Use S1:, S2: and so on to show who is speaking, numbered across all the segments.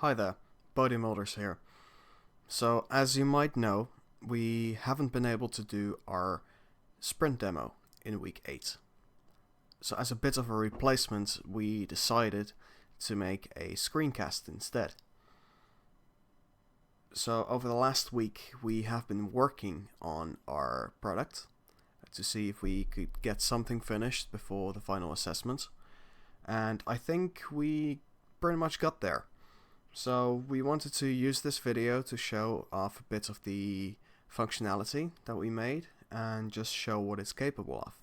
S1: Hi there, Bodhi Mulders here. So, as you might know, we haven't been able to do our sprint demo in week 8. So, as a bit of a replacement, we decided to make a screencast instead. So, over the last week, we have been working on our product to see if we could get something finished before the final assessment. And I think we pretty much got there. So we wanted to use this video to show off a bit of the functionality that we made and just show what it's capable of.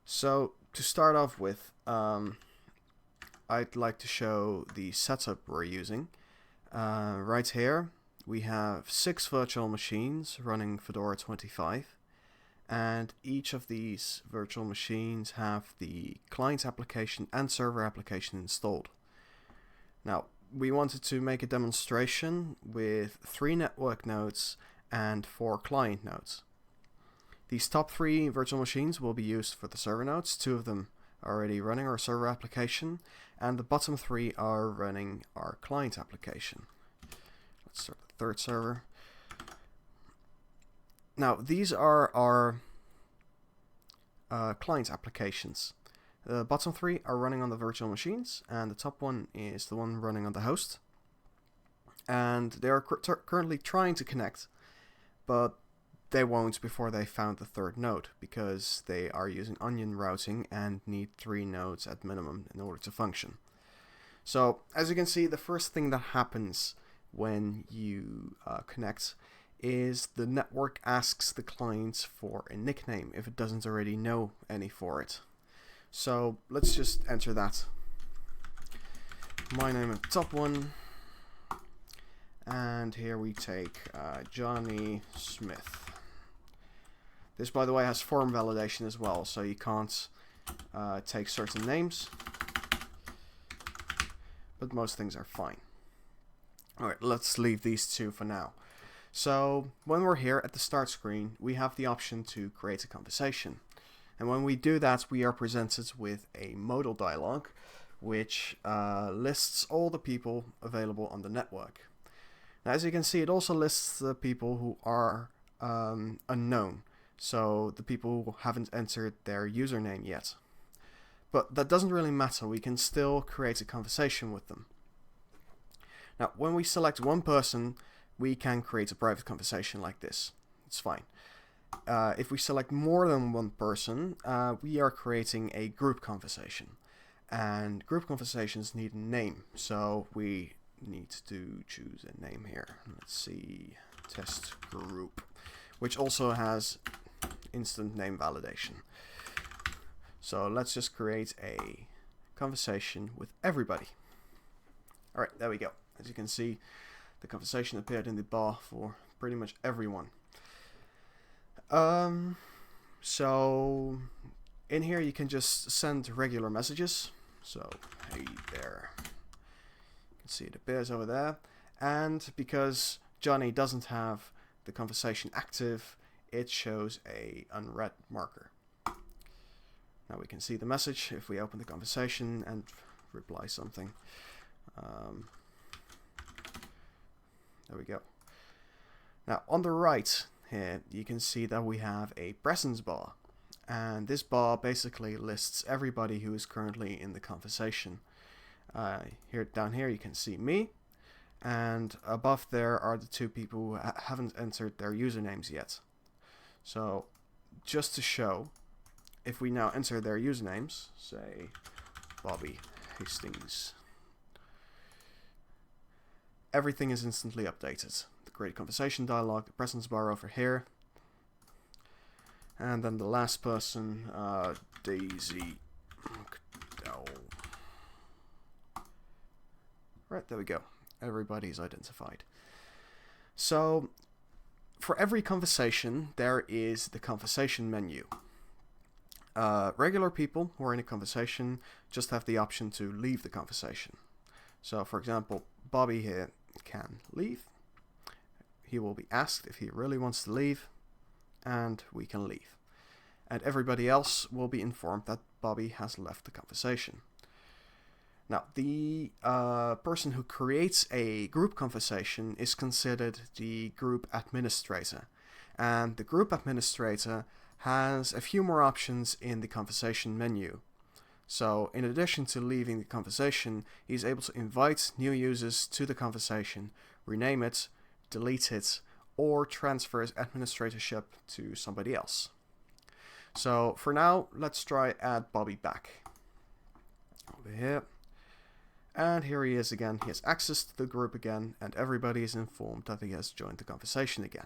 S1: So to start off with, I'd like to show the setup we're using. Right here we have 6 virtual machines running Fedora 25, and each of these virtual machines have the client application and server application installed. Now, we wanted to make a demonstration with 3 network nodes and 4 client nodes. These top 3 virtual machines will be used for the server nodes. 2 of them are already running our server application, and the bottom 3 are running our client application. Let's start the 3rd server. Now, these are our client applications. The bottom 3 are running on the virtual machines, and the top one is the one running on the host. And they are currently trying to connect, but they won't before they found the 3rd node, because they are using onion routing and need 3 nodes at minimum in order to function. So, as you can see, the first thing that happens when you connect is the network asks the client for a nickname if it doesn't already know any for it. So let's just enter that. My name is top one, and here we take Johnny Smith. This, by the way, has form validation as well, so you can't take certain names, but most things are fine. Alright, let's leave these 2 for now. So when we're here at the start screen, we have the option to create a conversation. And when we do that, we are presented with a modal dialog, which lists all the people available on the network. Now, as you can see, it also lists the people who are unknown, so the people who haven't entered their username yet. But that doesn't really matter, we can still create a conversation with them. Now, when we select one person, we can create a private conversation like this. It's fine. If we select more than one person, we are creating a group conversation. And group conversations need a name, so we need to choose a name here. Let's see, test group, which also has instant name validation. So let's just create a conversation with everybody. Alright, there we go. As you can see, the conversation appeared in the bar for pretty much everyone. So in here you can just send regular messages. So, hey there. You can see it appears over there. And because Johnny doesn't have the conversation active, it shows a unread marker. Now we can see the message if we open the conversation and reply something. There we go. Now on the right here you can see that we have a presence bar, and this bar basically lists everybody who is currently in the conversation. Down here you can see me, and above there are the 2 people who haven't entered their usernames yet. So just to show, if we now enter their usernames, say Bobby Hastings, everything is instantly updated. The create conversation dialog, the presence bar over here, and then the last person, Daisy McDowell. Right, there we go. Everybody's identified. So for every conversation, there is the conversation menu. Regular people who are in a conversation just have the option to leave the conversation. So for example, Bobby here can leave. He will be asked if he really wants to leave, and we can leave. And everybody else will be informed that Bobby has left the conversation. Now, the person who creates a group conversation is considered the group administrator. And the group administrator has a few more options in the conversation menu. So, in addition to leaving the conversation, he's able to invite new users to the conversation, rename it, delete it, or transfer his administratorship to somebody else. So, for now, let's try add Bobby back. Over here. And here he is again. He has access to the group again, and everybody is informed that he has joined the conversation again.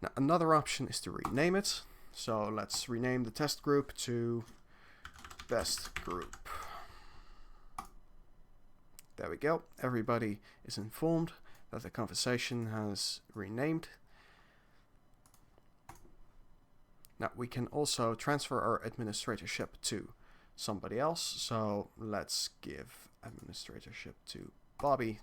S1: Now, another option is to rename it. So let's rename the test group to best group. There we go. Everybody is informed that the conversation has renamed. Now we can also transfer our administratorship to somebody else. So let's give administratorship to Bobby.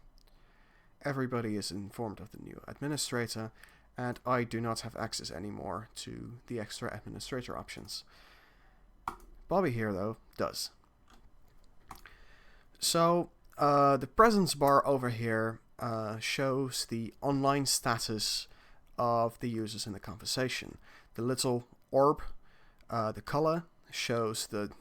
S1: Everybody is informed of the new administrator. And I do not have access anymore to the extra administrator options. Bobby here, though, does. So, the presence bar over here shows the online status of the users in the conversation. The little orb, the color, shows the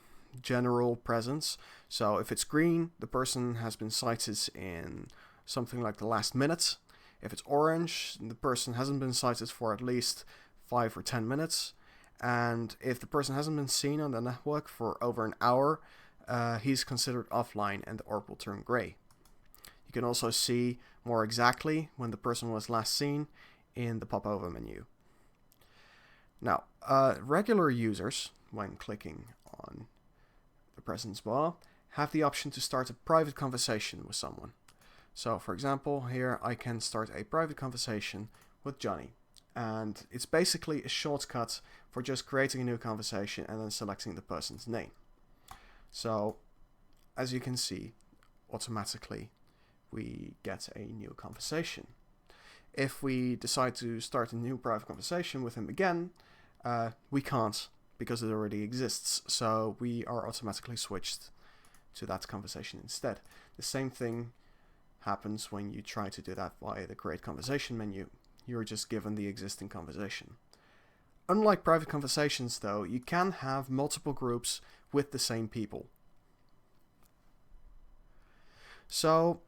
S1: general presence. So, if it's green, the person has been cited in something like the last minute. If it's orange, the person hasn't been cited for at least 5 or 10 minutes. And if the person hasn't been seen on the network for over an hour, he's considered offline and the orb will turn gray. You can also see more exactly when the person was last seen in the popover menu. Now, regular users, when clicking on the presence bar, have the option to start a private conversation with someone. So, for example, here I can start a private conversation with Johnny. And it's basically a shortcut for just creating a new conversation and then selecting the person's name. So, as you can see, automatically we get a new conversation. If we decide to start a new private conversation with him again, we can't because it already exists. So we are automatically switched to that conversation instead. The same thing happens when you try to do that via the Create Conversation menu. You're just given the existing conversation. Unlike private conversations, though, you can have multiple groups with the same people. So,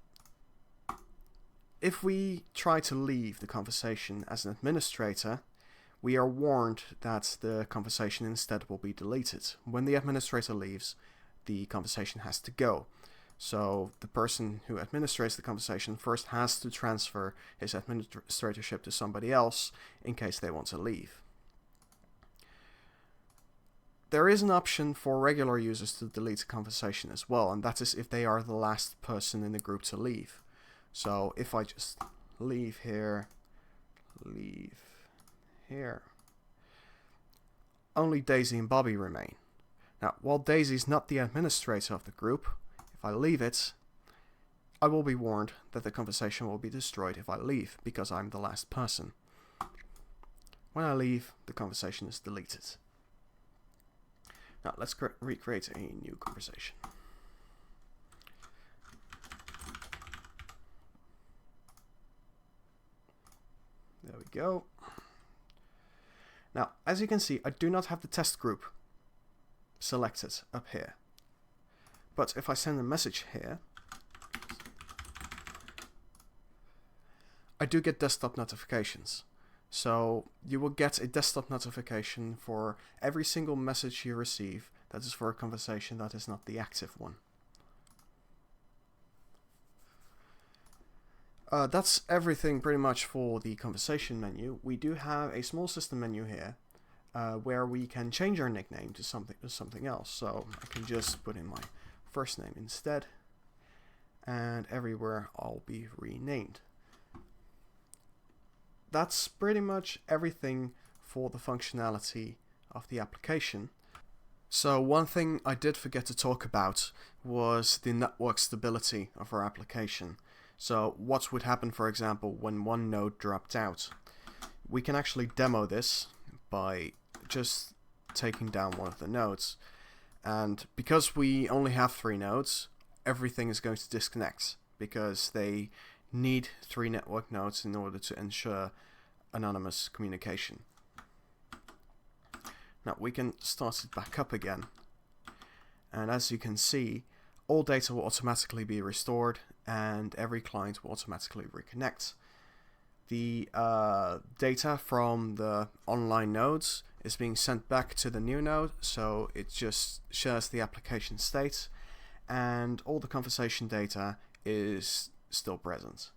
S1: if we try to leave the conversation as an administrator, we are warned that the conversation instead will be deleted. When the administrator leaves, the conversation has to go. So the person who administrates the conversation first has to transfer his administratorship to somebody else in case they want to leave. There is an option for regular users to delete a conversation as well, and that is if they are the last person in the group to leave. So if I just leave here, only Daisy and Bobby remain. Now, while Daisy's not the administrator of the group, if I leave it, I will be warned that the conversation will be destroyed if I leave, because I'm the last person. When I leave, the conversation is deleted. Now, let's recreate a new conversation. There we go. Now, as you can see, I do not have the test group selected up here. But if I send a message here, I do get desktop notifications. So you will get a desktop notification for every single message you receive that is for a conversation that is not the active one. That's everything pretty much for the conversation menu. We do have a small system menu here where we can change our nickname to something else. So I can just put in my first name instead, and everywhere I'll be renamed. That's pretty much everything for the functionality of the application. So one thing I did forget to talk about was the network stability of our application. So what would happen, for example, when one node dropped out? We can actually demo this by just taking down one of the nodes. And because we only have 3 nodes, everything is going to disconnect because they need 3 network nodes in order to ensure anonymous communication. Now we can start it back up again, and as you can see, all data will automatically be restored and every client will automatically reconnect. The data from the online nodes is being sent back to the new node, so it just shares the application state, and all the conversation data is still present.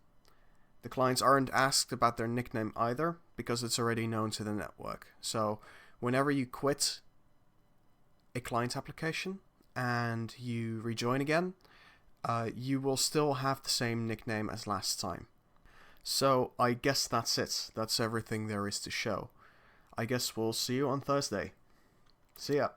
S1: The clients aren't asked about their nickname either, because it's already known to the network. So whenever you quit a client application and you rejoin again, you will still have the same nickname as last time. So I guess that's it. That's everything there is to show. I guess we'll see you on Thursday. See ya.